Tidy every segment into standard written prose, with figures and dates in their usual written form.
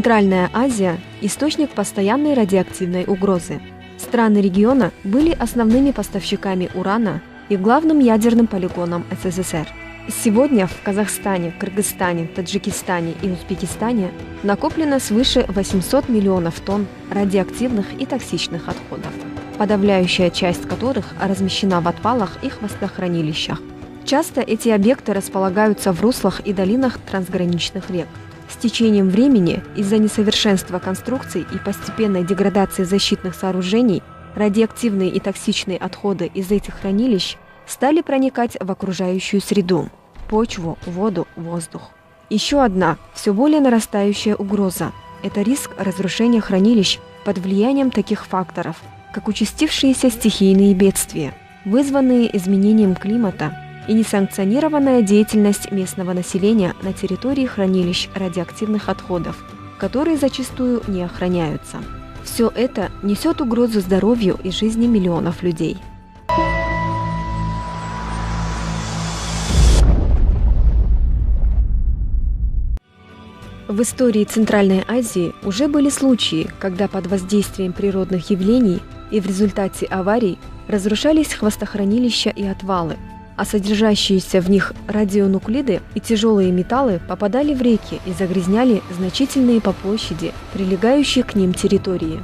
Центральная Азия – источник постоянной радиоактивной угрозы. Страны региона были основными поставщиками урана и главным ядерным полигоном СССР. Сегодня в Казахстане, Кыргызстане, Таджикистане и Узбекистане накоплено свыше 800 миллионов тонн радиоактивных и токсичных отходов, подавляющая часть которых размещена в отвалах и хвостохранилищах. Часто эти объекты располагаются в руслах и долинах трансграничных рек. С течением времени, из-за несовершенства конструкций и постепенной деградации защитных сооружений, радиоактивные и токсичные отходы из этих хранилищ стали проникать в окружающую среду – почву, воду, воздух. Еще одна, все более нарастающая угроза – это риск разрушения хранилищ под влиянием таких факторов, как участившиеся стихийные бедствия, вызванные изменением климата, и несанкционированная деятельность местного населения на территории хранилищ радиоактивных отходов, которые зачастую не охраняются. Все это несет угрозу здоровью и жизни миллионов людей. В истории Центральной Азии уже были случаи, когда под воздействием природных явлений и в результате аварий разрушались хвостохранилища и отвалы, а содержащиеся в них радионуклиды и тяжелые металлы попадали в реки и загрязняли значительные по площади прилегающие к ним территории.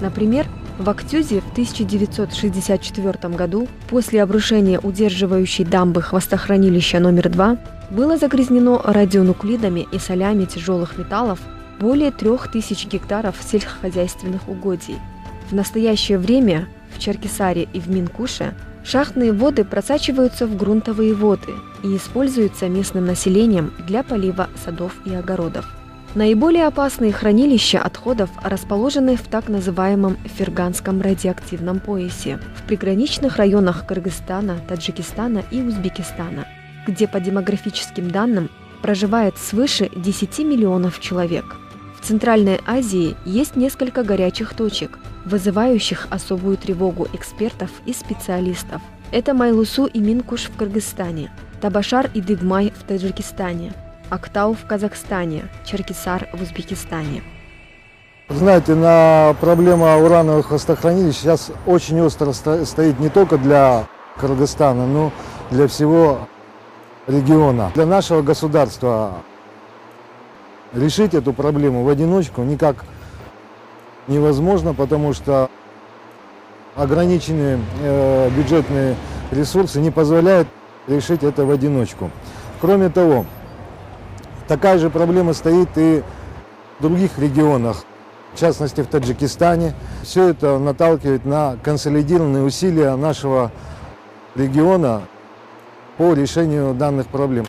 Например, в Актюзе в 1964 году после обрушения удерживающей дамбы хвостохранилища номер 2 было загрязнено радионуклидами и солями тяжелых металлов более 3000 гектаров сельскохозяйственных угодий. В настоящее время в Чаркисаре и в Минкуше шахтные воды просачиваются в грунтовые воды и используются местным населением для полива садов и огородов. Наиболее опасные хранилища отходов расположены в так называемом Ферганском радиоактивном поясе, в приграничных районах Кыргызстана, Таджикистана и Узбекистана, где по демографическим данным проживает свыше 10 миллионов человек. В Центральной Азии есть несколько горячих точек, вызывающих особую тревогу экспертов и специалистов. Это Майлусу и Минкуш в Кыргызстане, Табашар и Дыгмай в Таджикистане, Актау в Казахстане, Чаркисар в Узбекистане. Знаете, проблема урановых хвостохранилищ сейчас очень остро стоит не только для Кыргызстана, но и для всего региона. Для нашего государства решить эту проблему в одиночку никак невозможно, потому что ограниченные бюджетные ресурсы не позволяют решить это в одиночку. Кроме того, такая же проблема стоит и в других регионах, в частности в Таджикистане. Все это наталкивает на консолидированные усилия нашего региона по решению данных проблем.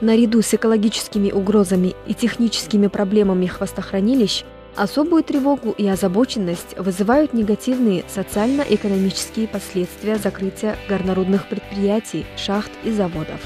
Наряду с экологическими угрозами и техническими проблемами хвостохранилищ особую тревогу и озабоченность вызывают негативные социально-экономические последствия закрытия горнорудных предприятий, шахт и заводов.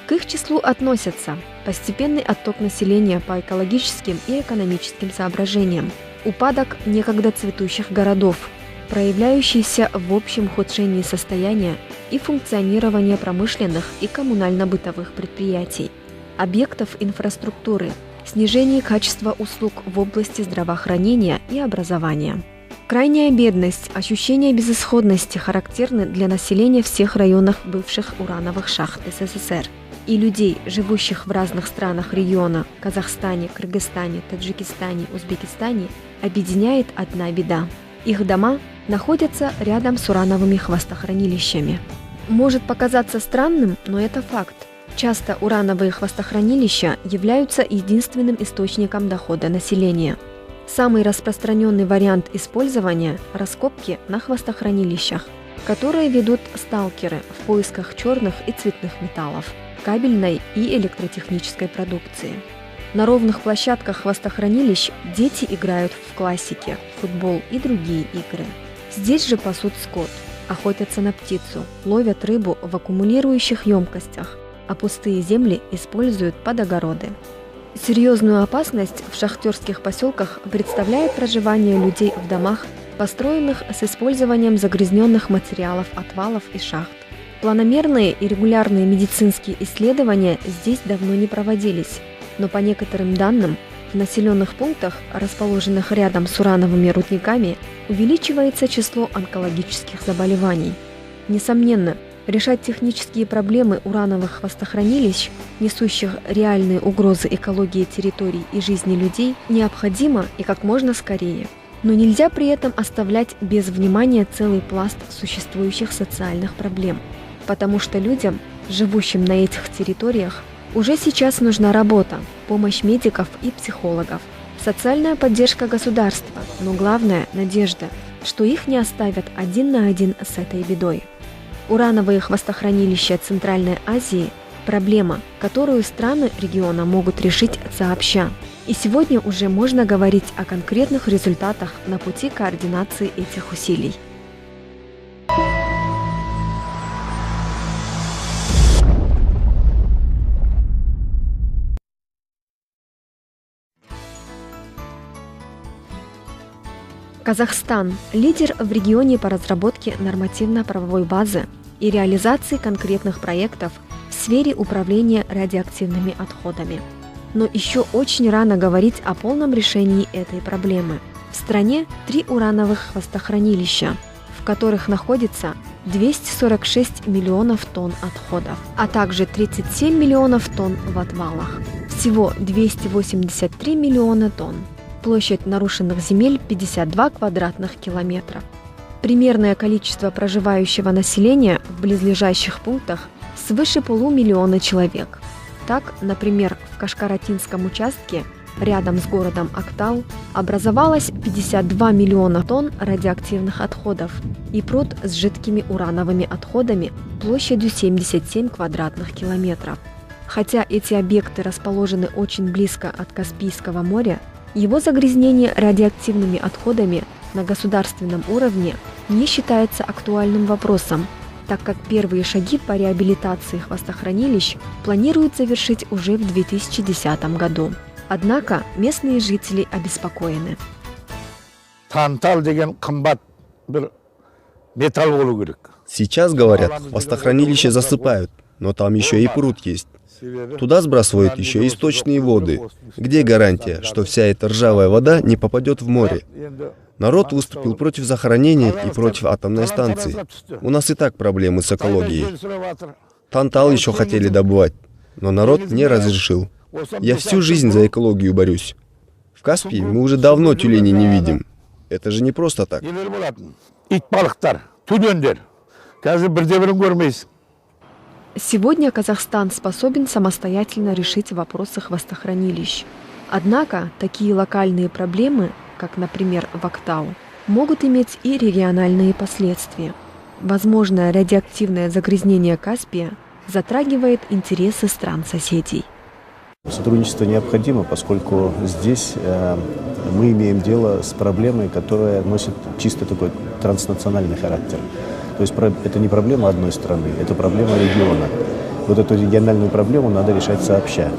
К их числу относятся постепенный отток населения по экологическим и экономическим соображениям, упадок некогда цветущих городов, проявляющийся в общем ухудшении состояния и функционирования промышленных и коммунально-бытовых предприятий, объектов инфраструктуры, снижение качества услуг в области здравоохранения и образования. Крайняя бедность, ощущение безысходности характерны для населения всех районов бывших урановых шахт СССР и людей, живущих в разных странах региона – Казахстане, Кыргызстане, Таджикистане, Узбекистане – объединяет одна беда. Их дома находятся рядом с урановыми хвостохранилищами. Может показаться странным, но это факт. Часто урановые хвостохранилища являются единственным источником дохода населения. Самый распространенный вариант использования – раскопки на хвостохранилищах, которые ведут сталкеры в поисках черных и цветных металлов, кабельной и электротехнической продукции. На ровных площадках хвостохранилищ дети играют в классики, футбол и другие игры. Здесь же пасут скот, охотятся на птицу, ловят рыбу в аккумулирующих емкостях, а пустые земли используют под огороды. Серьезную опасность в шахтерских поселках представляет проживание людей в домах, построенных с использованием загрязненных материалов отвалов и шахт. Планомерные и регулярные медицинские исследования здесь давно не проводились, но по некоторым данным В населенных пунктах, расположенных рядом с урановыми рудниками, увеличивается число онкологических заболеваний. Несомненно, решать технические проблемы урановых хвостохранилищ, несущих реальные угрозы экологии территорий и жизни людей, необходимо и как можно скорее. Но нельзя при этом оставлять без внимания целый пласт существующих социальных проблем, потому что людям, живущим на этих территориях, уже сейчас нужна работа, помощь медиков и психологов, социальная поддержка государства, но главное – надежда, что их не оставят один на один с этой бедой. Урановые хвостохранилища Центральной Азии – проблема, которую страны региона могут решить сообща. И сегодня уже можно говорить о конкретных результатах на пути координации этих усилий. Казахстан – лидер в регионе по разработке нормативно-правовой базы и реализации конкретных проектов в сфере управления радиоактивными отходами. Но еще очень рано говорить о полном решении этой проблемы. В стране 3 урановых хвостохранилища, в которых находится 246 миллионов тонн отходов, а также 37 миллионов тонн в отвалах. Всего 283 миллиона тонн. Площадь нарушенных земель 52 квадратных километра. Примерное количество проживающего населения в близлежащих пунктах свыше 500 000 человек. Так, например, в Кашкаратинском участке, рядом с городом Актау, образовалось 52 миллиона тонн радиоактивных отходов и пруд с жидкими урановыми отходами площадью 77 квадратных километров. Хотя эти объекты расположены очень близко от Каспийского моря, его загрязнение радиоактивными отходами на государственном уровне не считается актуальным вопросом, так как первые шаги по реабилитации хвостохранилищ планируют завершить уже в 2010 году. Однако местные жители обеспокоены. Сейчас, говорят, хвостохранилище засыпают, но там еще и пруд есть. Туда сбрасывают еще и сточные воды. Где гарантия, что вся эта ржавая вода не попадет в море? Народ выступил против захоронения и против атомной станции. У нас и так проблемы с экологией. Тантал еще хотели добывать, но народ не разрешил. Я всю жизнь за экологию борюсь. В Каспии мы уже давно тюленей не видим. Это же не просто так. Сегодня Казахстан способен самостоятельно решить вопросы хвостохранилищ. Однако такие локальные проблемы, как, например, в Актау, могут иметь и региональные последствия. Возможное радиоактивное загрязнение Каспия затрагивает интересы стран-соседей. Сотрудничество необходимо, поскольку здесь мы имеем дело с проблемой, которая носит чисто такой транснациональный характер. То есть это не проблема одной страны, это проблема региона. Вот эту региональную проблему надо решать сообща.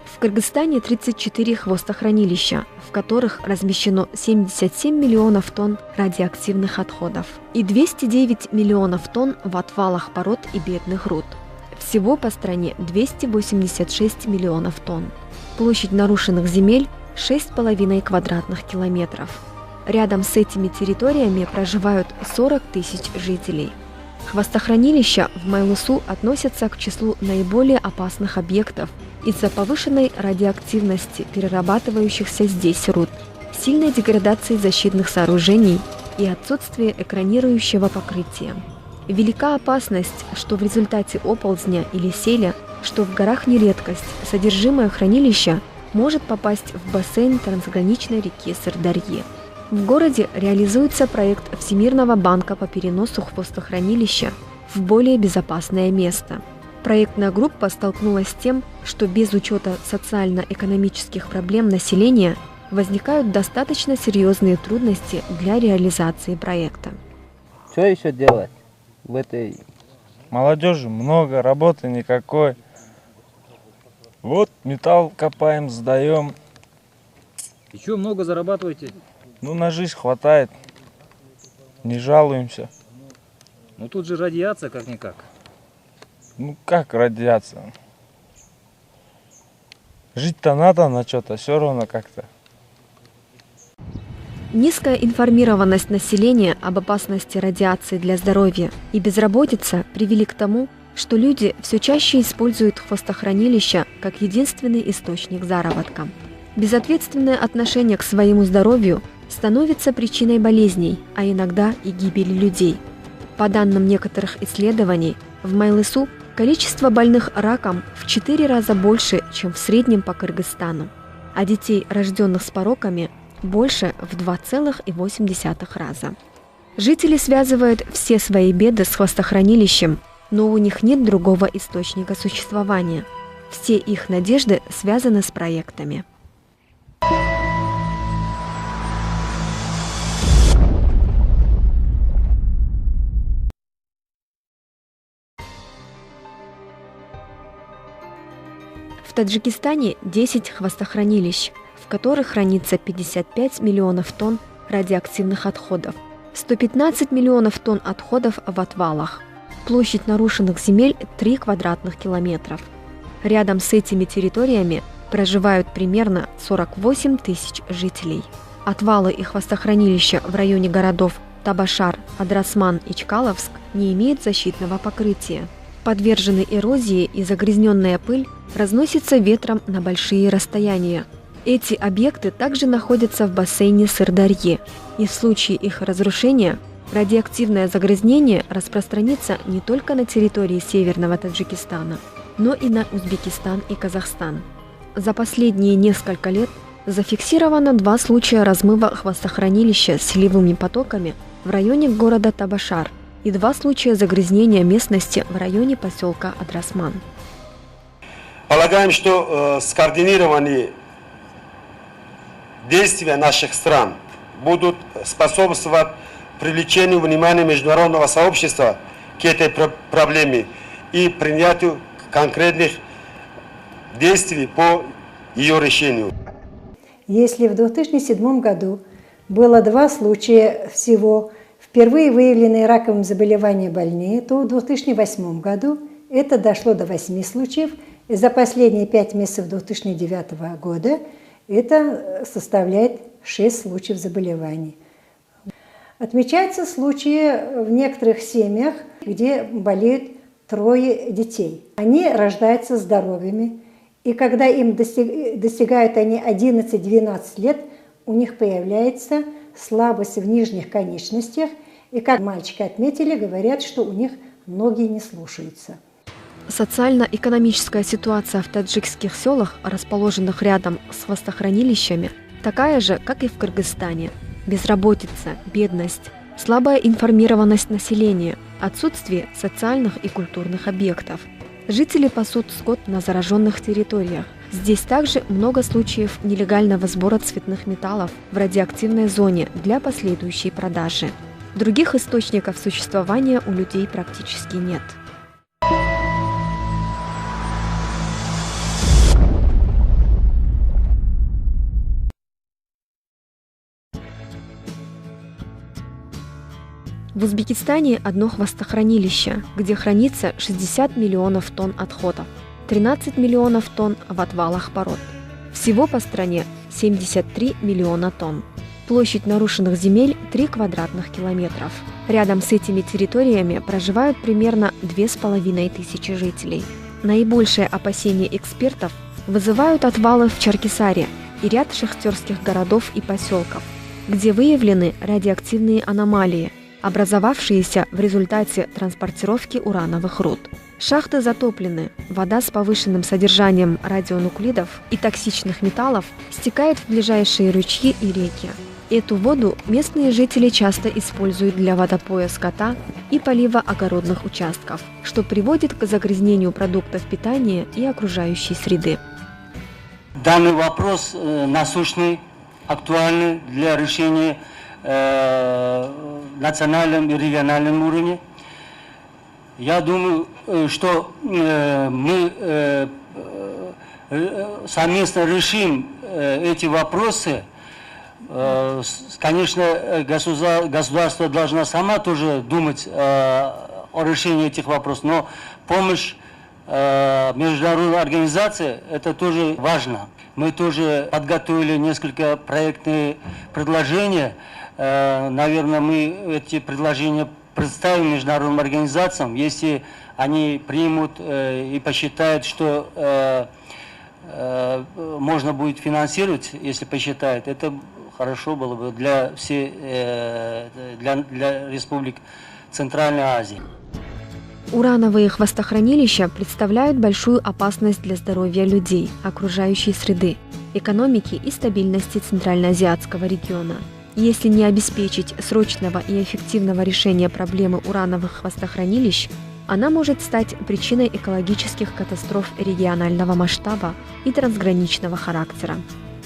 В Кыргызстане 34 хвостохранилища, в которых размещено 77 миллионов тонн радиоактивных отходов и 209 миллионов тонн в отвалах пород и бедных руд. Всего по стране 286 миллионов тонн. Площадь нарушенных земель 6,5 квадратных километров. Рядом с этими территориями проживают 40 тысяч жителей. Хвостохранилища в Майлысу относятся к числу наиболее опасных объектов из-за повышенной радиоактивности перерабатывающихся здесь руд, сильной деградации защитных сооружений и отсутствия экранирующего покрытия. Велика опасность, что в результате оползня или селя, что в горах не редкость, содержимое хранилища может попасть в бассейн трансграничной реки Сырдарье. В городе реализуется проект Всемирного банка по переносу хвостохранилища в более безопасное место. Проектная группа столкнулась с тем, что без учета социально-экономических проблем населения возникают достаточно серьезные трудности для реализации проекта. Что еще делать в этой? Молодежи много, работы никакой. Вот металл копаем, сдаем. И что, много зарабатываете? Ну, на жизнь хватает. Не жалуемся. Ну тут же радиация как-никак. Ну, как радиация? Жить-то надо на что-то, все равно как-то. Низкая информированность населения об опасности радиации для здоровья и безработица привели к тому, что люди все чаще используют хвостохранилища как единственный источник заработка. Безответственное отношение к своему здоровью становится причиной болезней, а иногда и гибели людей. По данным некоторых исследований, в Майлысу количество больных раком в 4 раза больше, чем в среднем по Кыргызстану, а детей, рожденных с пороками, больше в 2,8 раза. Жители связывают все свои беды с хвостохранилищем, но у них нет другого источника существования. Все их надежды связаны с проектами. В Таджикистане 10 хвостохранилищ, в которых хранится 55 миллионов тонн радиоактивных отходов, 115 миллионов тонн отходов в отвалах. Площадь нарушенных земель 3 квадратных километров. Рядом с этими территориями проживают примерно 48 тысяч жителей. Отвалы и хвостохранилища в районе городов Табашар, Адрасман и Чкаловск не имеют защитного покрытия. Подвержены эрозии и загрязненная пыль разносится ветром на большие расстояния. Эти объекты также находятся в бассейне Сырдарьи, и в случае их разрушения радиоактивное загрязнение распространится не только на территории Северного Таджикистана, но и на Узбекистан и Казахстан. За последние несколько лет зафиксировано 2 случая размыва хвостохранилища с селевыми потоками в районе города Табашар и 2 случая загрязнения местности в районе поселка Адрасман. Полагаем, что скоординированные действия наших стран будут способствовать привлечению внимания международного сообщества к этой проблеме и принятию конкретных действий по ее решению. Если в 2007 году было 2 случая всего впервые выявленные раковым заболеванием больные, то в 2008 году это дошло до 8 случаев, и за последние 5 месяцев 2009 года это составляет 6 случаев заболеваний. Отмечаются случаи в некоторых семьях, где болеют 3 детей. Они рождаются здоровыми, и когда им достигают они 11-12 лет, у них появляется слабость в нижних конечностях, и, как мальчики отметили, говорят, что у них ноги не слушаются. Социально-экономическая ситуация в таджикских селах, расположенных рядом с хвостохранилищами, такая же, как и в Кыргызстане. Безработица, бедность, слабая информированность населения, отсутствие социальных и культурных объектов. Жители пасут скот на зараженных территориях. Здесь также много случаев нелегального сбора цветных металлов в радиоактивной зоне для последующей продажи. Других источников существования у людей практически нет. В Узбекистане одно хвостохранилище, где хранится 60 миллионов тонн отходов, 13 миллионов тонн в отвалах пород. Всего по стране 73 миллиона тонн. Площадь нарушенных земель 3 квадратных километров. Рядом с этими территориями проживают примерно 2500 жителей. Наибольшее опасение экспертов вызывают отвалы в Чаркисаре и ряд шахтерских городов и поселков, где выявлены радиоактивные аномалии, образовавшиеся в результате транспортировки урановых руд. Шахты затоплены, вода с повышенным содержанием радионуклидов и токсичных металлов стекает в ближайшие ручьи и реки. Эту воду местные жители часто используют для водопоя скота и полива огородных участков, что приводит к загрязнению продуктов питания и окружающей среды. Данный вопрос насущный, актуальный для решения национальном и региональном уровне. Я думаю, что мы совместно решим эти вопросы Конечно, государство должно сама тоже думать о решении этих вопросов, но помощь международной организации – это тоже важно. Мы тоже подготовили несколько проектных предложений. Наверное, мы эти предложения представим международным организациям, если они примут и посчитают, что можно будет финансировать, если посчитают. Это хорошо было бы для республик Центральной Азии. Урановые хвостохранилища представляют большую опасность для здоровья людей, окружающей среды, экономики и стабильности Центральноазиатского региона. Если не обеспечить срочного и эффективного решения проблемы урановых хвостохранилищ, она может стать причиной экологических катастроф регионального масштаба и трансграничного характера.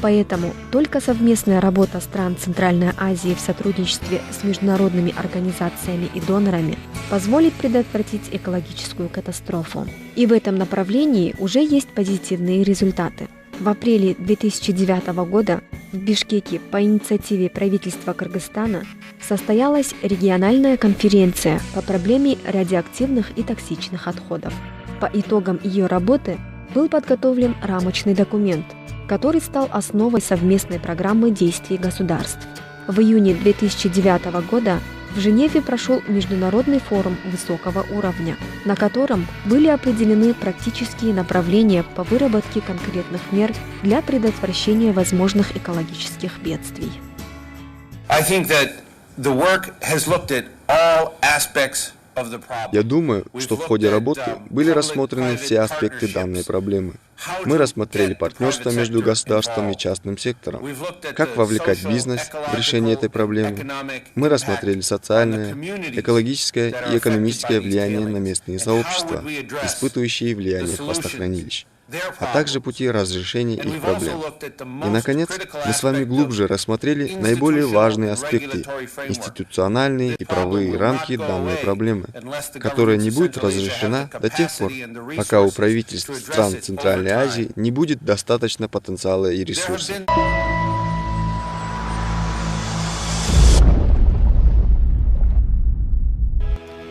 Поэтому только совместная работа стран Центральной Азии в сотрудничестве с международными организациями и донорами позволит предотвратить экологическую катастрофу. И в этом направлении уже есть позитивные результаты. В апреле 2009 года в Бишкеке по инициативе правительства Кыргызстана состоялась региональная конференция по проблеме радиоактивных и токсичных отходов. По итогам ее работы был подготовлен рамочный документ, который стал основой совместной программы действий государств. В июне 2009 года в Женеве прошел международный форум высокого уровня, на котором были определены практические направления по выработке конкретных мер для предотвращения возможных экологических бедствий. Я думаю, что в ходе работы были рассмотрены все аспекты данной проблемы. Мы рассмотрели партнерство между государством и частным сектором, как вовлекать бизнес в решение этой проблемы. Мы рассмотрели социальное, экологическое и экономическое влияние на местные сообщества, испытывающие влияние хвостохранилищ, а также пути разрешения их проблем. И, наконец, мы с вами глубже рассмотрели наиболее важные аспекты, институциональные и правовые рамки данной проблемы, которая не будет разрешена до тех пор, пока у правительств стран Центральной Азии не будет достаточно потенциала и ресурсов.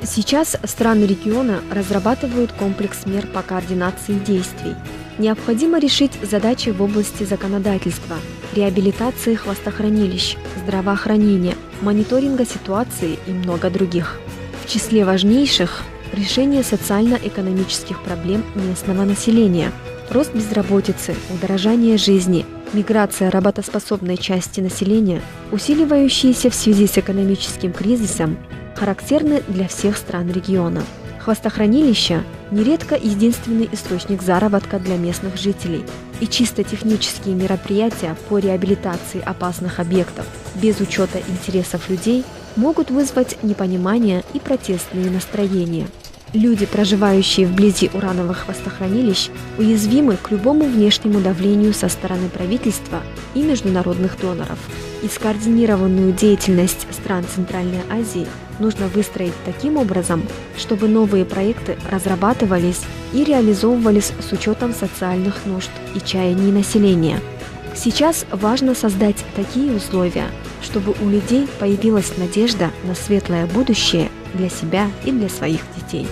Сейчас страны региона разрабатывают комплекс мер по координации действий. Необходимо решить задачи в области законодательства, реабилитации хвостохранилищ, здравоохранения, мониторинга ситуации и много других. В числе важнейших – решение социально-экономических проблем местного населения, рост безработицы, удорожание жизни, миграция работоспособной части населения, усиливающиеся в связи с экономическим кризисом, характерны для всех стран региона. Хвостохранилища нередко единственный источник заработка для местных жителей, и чисто технические мероприятия по реабилитации опасных объектов без учета интересов людей могут вызвать непонимание и протестные настроения. Люди, проживающие вблизи урановых хвостохранилищ, уязвимы к любому внешнему давлению со стороны правительства и международных доноров. И скоординированную деятельность стран Центральной Азии нужно выстроить таким образом, чтобы новые проекты разрабатывались и реализовывались с учетом социальных нужд и чаяний населения. Сейчас важно создать такие условия, чтобы у людей появилась надежда на светлое будущее для себя и для своих детей.